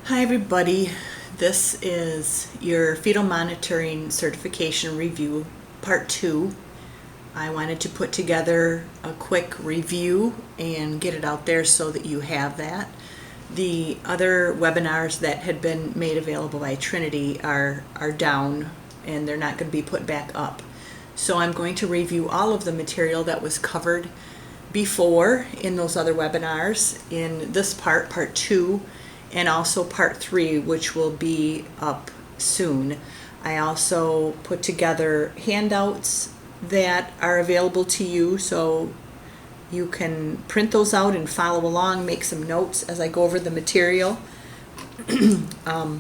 Hi everybody, this is your fetal monitoring certification review part 2. I wanted to put together a quick review and get it out there so that you have that. The other webinars that had been made available by Trinity are down and they're not going to be put back up. So I'm going to review all of the material that was covered before in those other webinars in this part 2, and also part 3, which will be up soon. I also put together handouts that are available to you, so you can print those out and follow along, make some notes as I go over the material. I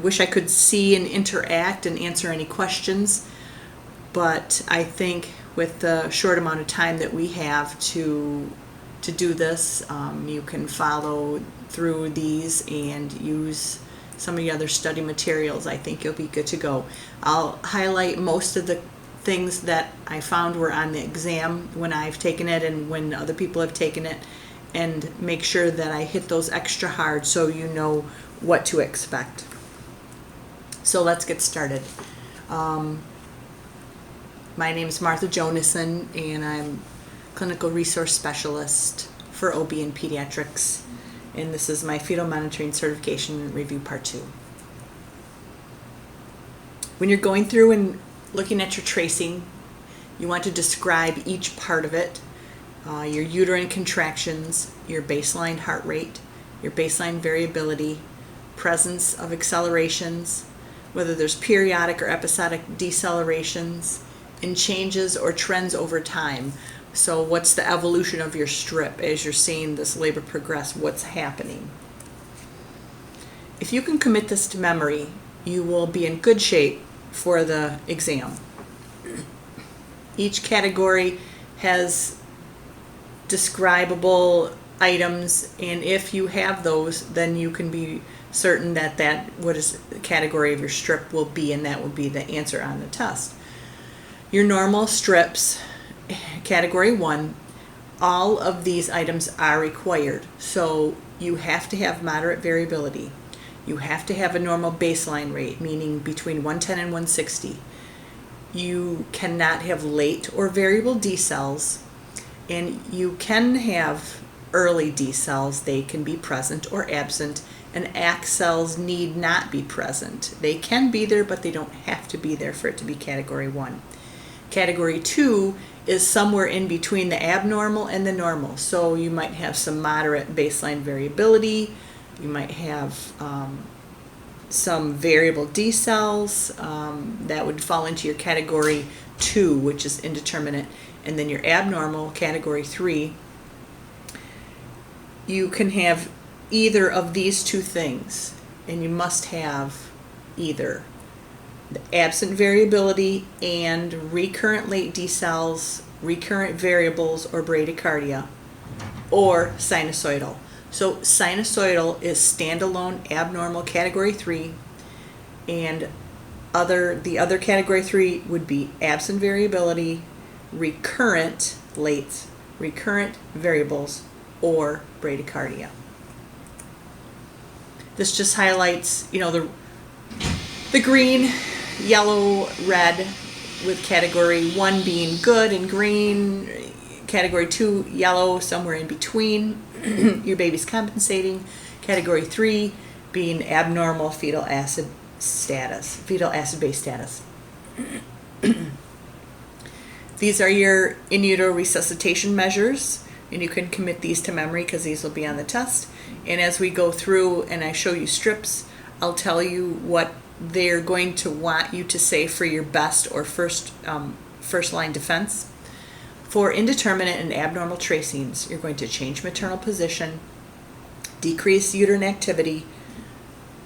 wish I could see and interact and answer any questions, but I think with the short amount of time that we have to do this, you can follow through these and use some of the other study materials. I think you'll be good to go. I'll highlight most of the things that I found were on the exam when I've taken it and when other people have taken it, and make sure that I hit those extra hard so you know what to expect. So let's get started. My name is Martha Jonason, and I'm Clinical Resource Specialist for OB and Pediatrics, and this is my Fetal Monitoring Certification Review Part 2. When you're going through and looking at your tracing, you want to describe each part of it, your uterine contractions, your baseline heart rate, your baseline variability, presence of accelerations, whether there's periodic or episodic decelerations, and changes or trends over time. So what's the evolution of your strip as you're seeing this labor progress? What's happening? If you can commit this to memory, you will be in good shape for the exam. Each category has describable items, and if you have those, then you can be certain that what is the category of your strip will be, and that will be the answer on the test. Your normal strips, Category 1, all of these items are required. So you have to have moderate variability. You have to have a normal baseline rate, meaning between 110 and 160. You cannot have late or variable decels, and you can have early decels. They can be present or absent, and accels need not be present. They can be there, but they don't have to be there for it to be Category 1. Category 2 is somewhere in between the abnormal and the normal. So you might have some moderate baseline variability. You might have some variable decels. That would fall into your Category 2, which is indeterminate. And then your abnormal, Category 3, you can have either of these two things, and you must have either the absent variability and recurrent late decels, recurrent variables or bradycardia, or sinusoidal. So sinusoidal is standalone abnormal Category 3, and the other Category 3 would be absent variability, recurrent late, recurrent variables, or bradycardia. This just highlights, the green, yellow, red, with Category 1 being good and green, Category 2 yellow, somewhere in between. Your baby's compensating. Category 3 being abnormal fetal acid base status. These are your in-utero resuscitation measures, and you can commit these to memory because these will be on the test. And as we go through and I show you strips, I'll tell you what they're going to want you to say for your best or first line defense. For indeterminate and abnormal tracings, you're going to change maternal position, decrease uterine activity,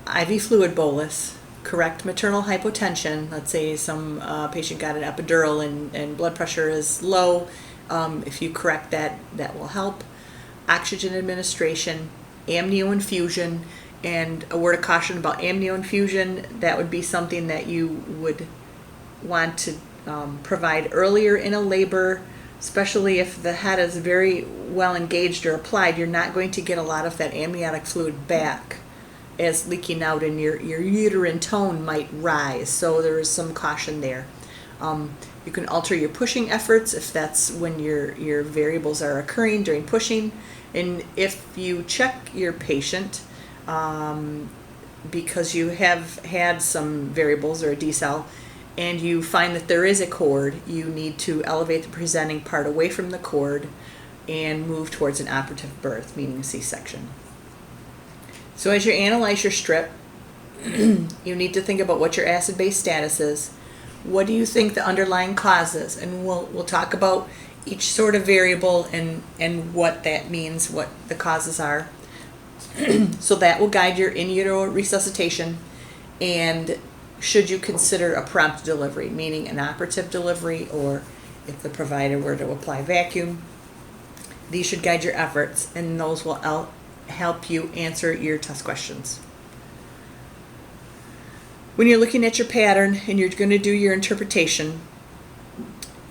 IV fluid bolus, correct maternal hypotension. Let's say some patient got an epidural and blood pressure is low. If you correct that, that will help. Oxygen administration, amnio infusion. And a word of caution about amnio infusion, that would be something that you would want to provide earlier in a labor, especially if the head is very well engaged or applied. You're not going to get a lot of that amniotic fluid back as leaking out, and your uterine tone might rise. So there is some caution there. You can alter your pushing efforts if that's when your variables are occurring during pushing. And if you check your patient, because you have had some variables or a decel, and you find that there is a cord, you need to elevate the presenting part away from the cord and move towards an operative birth, meaning a C-section. So as you analyze your strip, you need to think about what your acid-base status is. What do you think the underlying cause is? And we'll talk about each sort of variable and what that means, what the causes are. So that will guide your in-utero resuscitation, and should you consider a prompt delivery, meaning an operative delivery, or if the provider were to apply vacuum. These should guide your efforts, and those will help you answer your test questions. When you're looking at your pattern and you're going to do your interpretation,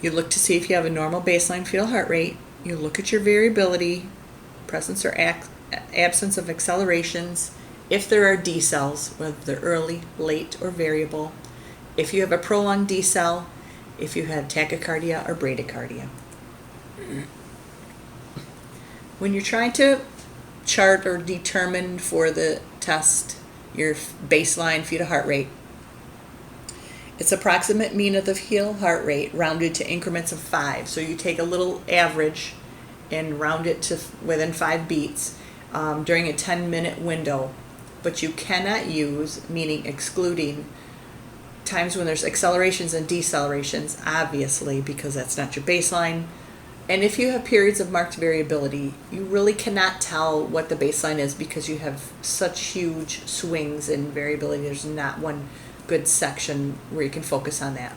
you look to see if you have a normal baseline fetal heart rate. You look at your variability, presence or absence of accelerations, if there are decels, whether they're early, late, or variable, if you have a prolonged decel, if you have tachycardia or bradycardia. When you're trying to chart or determine for the test your baseline fetal heart rate, it's approximate mean of the fetal heart rate rounded to increments of 5. So you take a little average and round it to within 5 beats during a 10-minute window. But you cannot use, meaning excluding, times when there's accelerations and decelerations, obviously, because that's not your baseline. And if you have periods of marked variability, you really cannot tell what the baseline is because you have such huge swings in variability. There's not one good section where you can focus on that.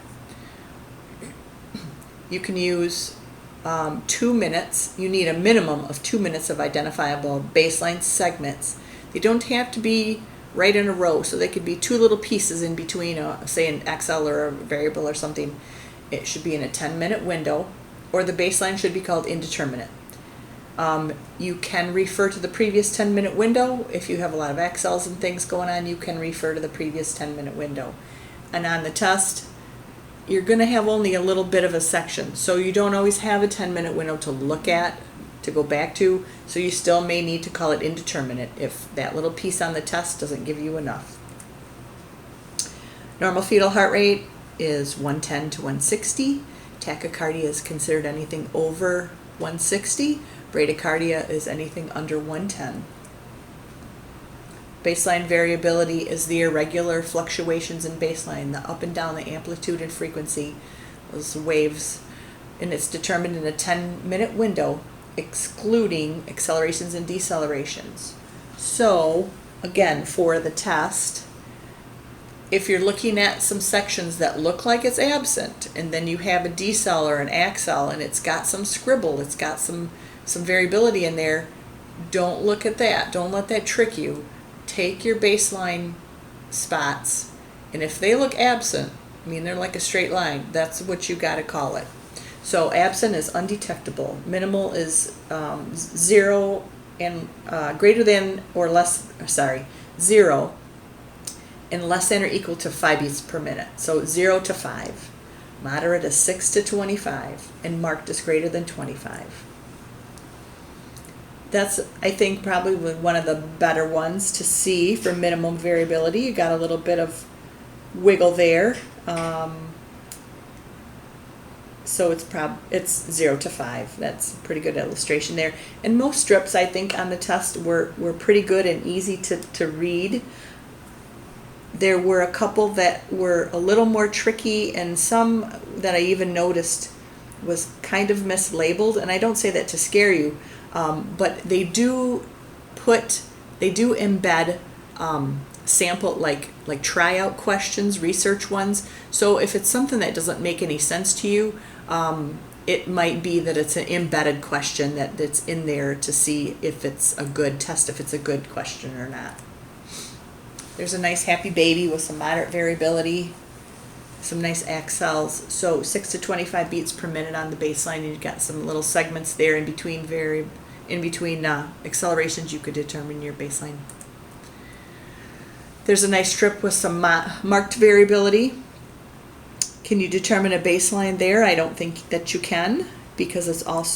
You can use 2 minutes. You need a minimum of 2 minutes of identifiable baseline segments. They don't have to be right in a row, so they could be 2 little pieces in between, say an XL or a variable or something. It should be in a 10-minute window, or the baseline should be called indeterminate. You can refer to the previous 10-minute window. If you have a lot of XLs and things going on, you can refer to the previous 10-minute window. And on the test, you're going to have only a little bit of a section, so you don't always have a 10-minute window to look at, to go back to, so you still may need to call it indeterminate if that little piece on the test doesn't give you enough. Normal fetal heart rate is 110 to 160. Tachycardia is considered anything over 160. Bradycardia is anything under 110. Baseline variability is the irregular fluctuations in baseline, the up and down, the amplitude and frequency, those waves, and it's determined in a 10-minute window, excluding accelerations and decelerations. So, again, for the test, if you're looking at some sections that look like it's absent, and then you have a decel or an accel, and it's got some scribble, it's got some variability in there, don't look at that. Don't let that trick you. Take your baseline spots, and if they look absent, I mean they're like a straight line, that's what you got to call it. So absent is undetectable. Minimal is 0 and greater than or less, 0 and less than or equal to 5 beats per minute. So 0 to 5. Moderate is 6 to 25, and marked is greater than 25. That's, I think, probably one of the better ones to see for minimum variability. You got a little bit of wiggle there. So it's 0 to 5. That's a pretty good illustration there. And most strips, I think, on the test were pretty good and easy to read. There were a couple that were a little more tricky, and some that I even noticed was kind of mislabeled. And I don't say that to scare you, but they do embed sample like tryout questions, research ones. So if it's something that doesn't make any sense to you, it might be that it's an embedded question that's in there to see if it's a good test, if it's a good question or not. There's a nice happy baby with some moderate variability, some nice accels. So 6 to 25 beats per minute on the baseline, and you've got some little segments there in between accelerations. You could determine your baseline. There's a nice strip with some marked variability. Can you determine a baseline there? I don't think that you can, because it's all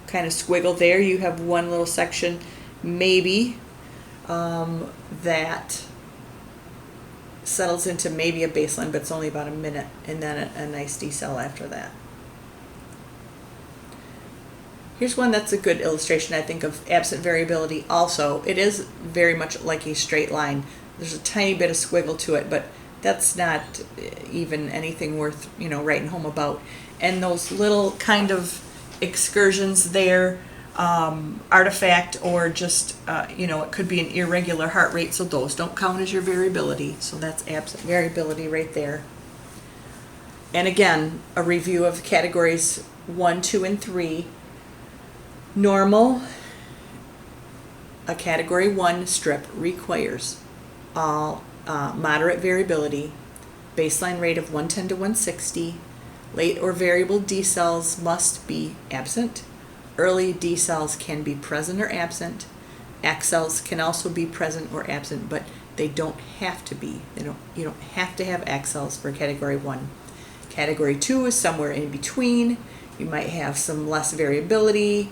kind of squiggled there. You have one little section maybe that settles into maybe a baseline, but it's only about a minute, and then a nice decel after that. Here's one that's a good illustration, I think, of absent variability also. It is very much like a straight line. There's a tiny bit of squiggle to it, but that's not even anything worth, writing home about. And those little kind of excursions there, artifact, or just, it could be an irregular heart rate, so those don't count as your variability. So that's absent variability right there. And again, a review of categories 1, 2, and 3. Normal, a category 1 strip requires all moderate variability, baseline rate of 110 to 160, late or variable decels must be absent, early decels can be present or absent, accels can also be present or absent, but they don't have to be. You don't have to have accels for category 1. Category 2 is somewhere in between. You might have some less variability,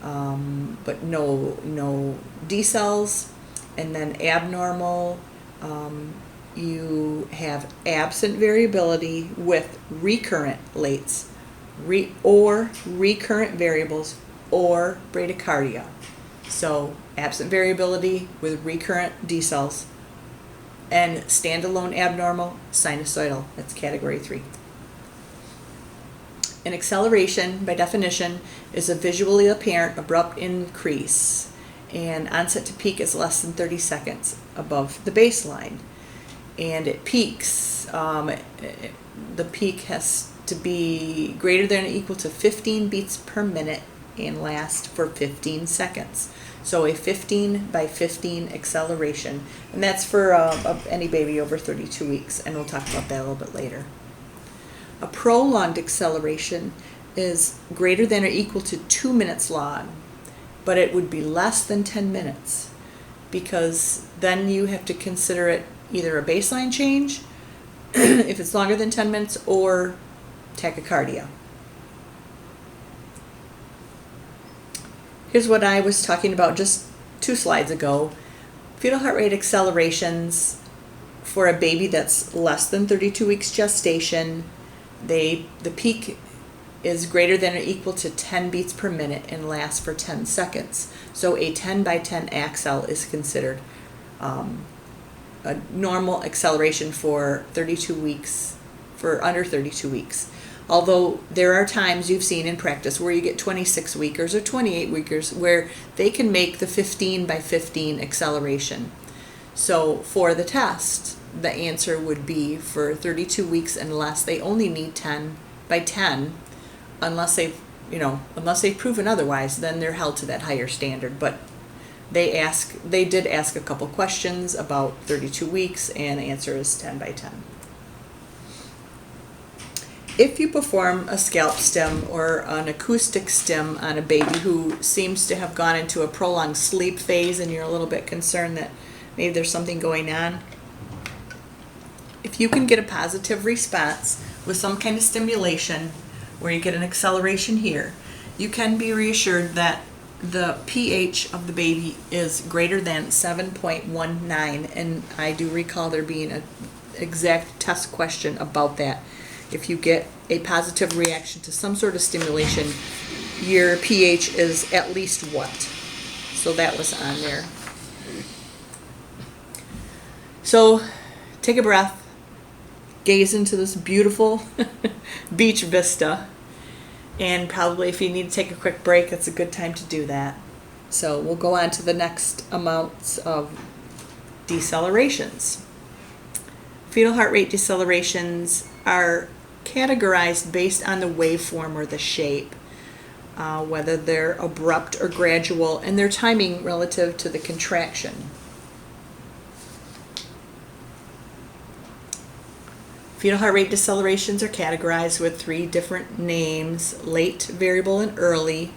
but no decels. And then abnormal, you have absent variability with recurrent lates, or recurrent variables, or bradycardia. So absent variability with recurrent decels, and standalone abnormal, sinusoidal. That's category 3. An acceleration, by definition, is a visually apparent abrupt increase, and onset to peak is less than 30 seconds above the baseline. And it peaks, the peak has to be greater than or equal to 15 beats per minute and last for 15 seconds. So a 15 by 15 acceleration, and that's for any baby over 32 weeks, and we'll talk about that a little bit later. A prolonged acceleration is greater than or equal to 2 minutes long, but it would be less than 10 minutes, because then you have to consider it either a baseline change if it's longer than 10 minutes, or tachycardia. Here's what I was talking about just 2 slides ago. Fetal heart rate accelerations for a baby that's less than 32 weeks gestation, the peak is greater than or equal to 10 beats per minute and lasts for 10 seconds. So a 10 by 10 accel is considered a normal acceleration for 32 weeks, for under 32 weeks. Although there are times you've seen in practice where you get 26 weekers or 28 weekers where they can make the 15 by 15 acceleration. So for the test, the answer would be for 32 weeks and less, they only need 10 by 10, unless they've proven otherwise, then they're held to that higher standard. But they did ask a couple questions about 32 weeks, and the answer is 10 by 10. If you perform a scalp stim or an acoustic stim on a baby who seems to have gone into a prolonged sleep phase, and you're a little bit concerned that maybe there's something going on, if you can get a positive response with some kind of stimulation where you get an acceleration here, you can be reassured that the pH of the baby is greater than 7.19, and I do recall there being an exact test question about that. If you get a positive reaction to some sort of stimulation, your pH is at least what? So that was on there. So take a breath, gaze into this beautiful beach vista, and probably if you need to take a quick break, it's a good time to do that. So we'll go on to the next amounts of decelerations. Fetal heart rate decelerations are categorized based on the waveform or the shape, whether they're abrupt or gradual, and their timing relative to the contraction. Fetal heart rate decelerations are categorized with 3 different names: late, variable, and early.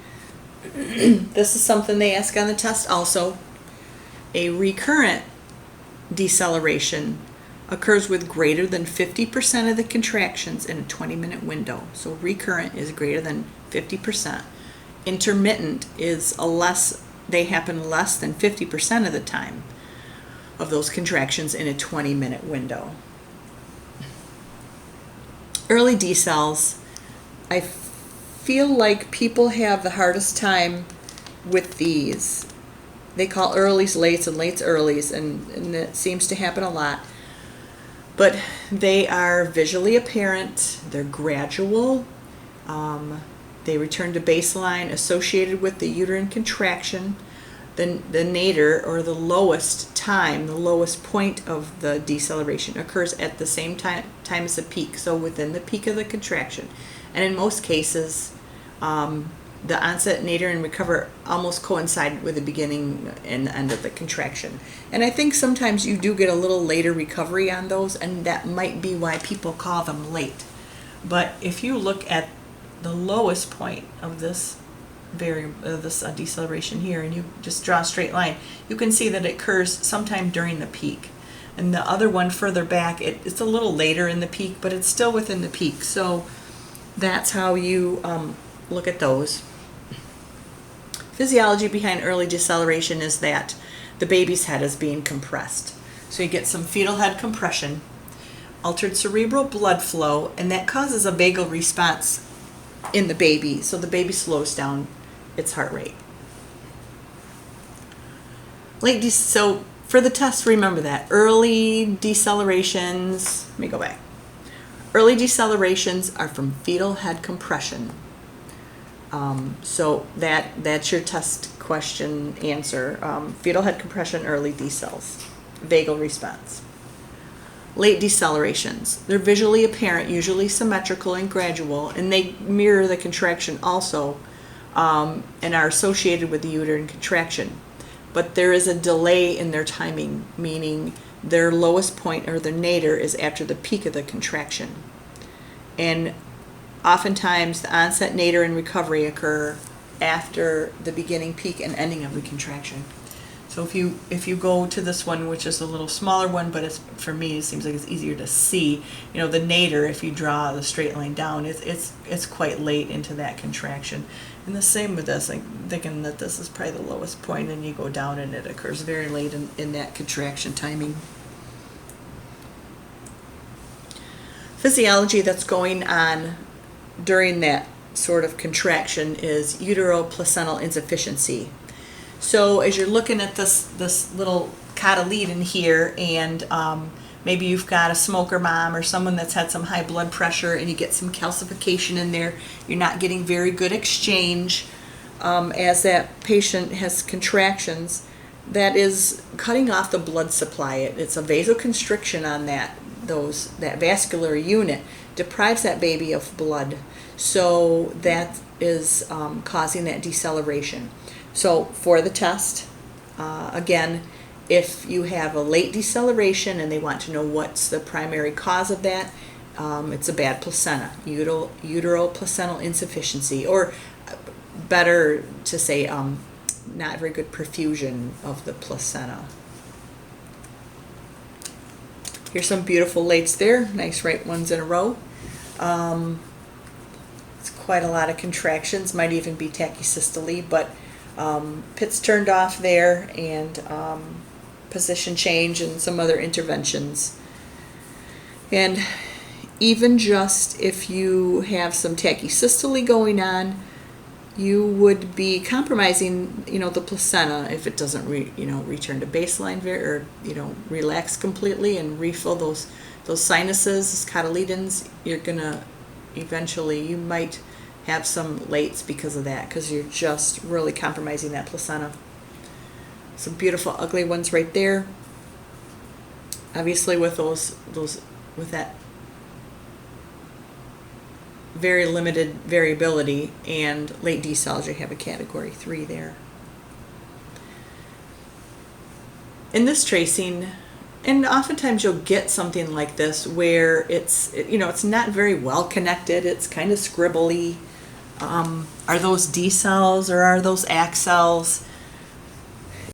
This is something they ask on the test also. A recurrent deceleration occurs with greater than 50% of the contractions in a 20-minute window. So recurrent is greater than 50%. Intermittent is they happen less than 50% of the time of those contractions in a 20-minute window. Early decels, I feel like people have the hardest time with these. They call earlies lates and lates earlies, and it seems to happen a lot. But they are visually apparent, they're gradual, they return to baseline associated with the uterine contraction. The nadir, or the lowest time, the lowest point of the deceleration, occurs at the same time as the peak, so within the peak of the contraction. And in most cases, the onset, nadir, and recover almost coincide with the beginning and the end of the contraction. And I think sometimes you do get a little later recovery on those, and that might be why people call them late. But if you look at the lowest point of this deceleration here, and you just draw a straight line, you can see that it occurs sometime during the peak. And the other one further back, it's a little later in the peak, but it's still within the peak. So that's how you look at those. Physiology behind early deceleration is that the baby's head is being compressed. So you get some fetal head compression, altered cerebral blood flow, and that causes a vagal response in the baby. So the baby slows down its heart rate. So for the test, remember that early decelerations, let me go back. Early decelerations are from fetal head compression. So that's your test question answer. Fetal head compression, early decels, vagal response. Late decelerations, they're visually apparent, usually symmetrical and gradual, and they mirror the contraction also, and are associated with the uterine contraction. But there is a delay in their timing, meaning their lowest point, or their nadir, is after the peak of the contraction. And oftentimes the onset, nadir, and recovery occur after the beginning, peak, and ending of the contraction. So if you go to this one, which is a little smaller one, but for me it seems like it's easier to see. The nadir, if you draw the straight line down, it's quite late into that contraction. And the same with this, like thinking that this is probably the lowest point, and you go down and it occurs very late in that contraction timing. Physiology that's going on during that sort of contraction is utero-placental insufficiency. So as you're looking at this little cotyledon here, and maybe you've got a smoker mom or someone that's had some high blood pressure, and you get some calcification in there, you're not getting very good exchange as that patient has contractions, that is cutting off the blood supply. It's a vasoconstriction on that vascular unit, deprives that baby of blood. So that is causing that deceleration. So for the test, again, if you have a late deceleration and they want to know what's the primary cause of that, it's a bad placenta, utero-placental insufficiency, or better to say not very good perfusion of the placenta. Here's some beautiful lates there, nice right ones in a row. It's quite a lot of contractions, might even be tachysystole, but pits turned off there, and position change and some other interventions. And even just if you have some tachysystole going on, you would be compromising, the placenta if it doesn't return to baseline or relax completely and refill those sinuses, those cotyledons. You're gonna eventually, you might have some lates because of that, because you're just really compromising that placenta. Some beautiful ugly ones right there. Obviously with with that very limited variability and late decels, you have a category 3 there. In this tracing, and oftentimes you'll get something like this where it's not very well connected, it's kind of scribbly. Are those decels or are those accels?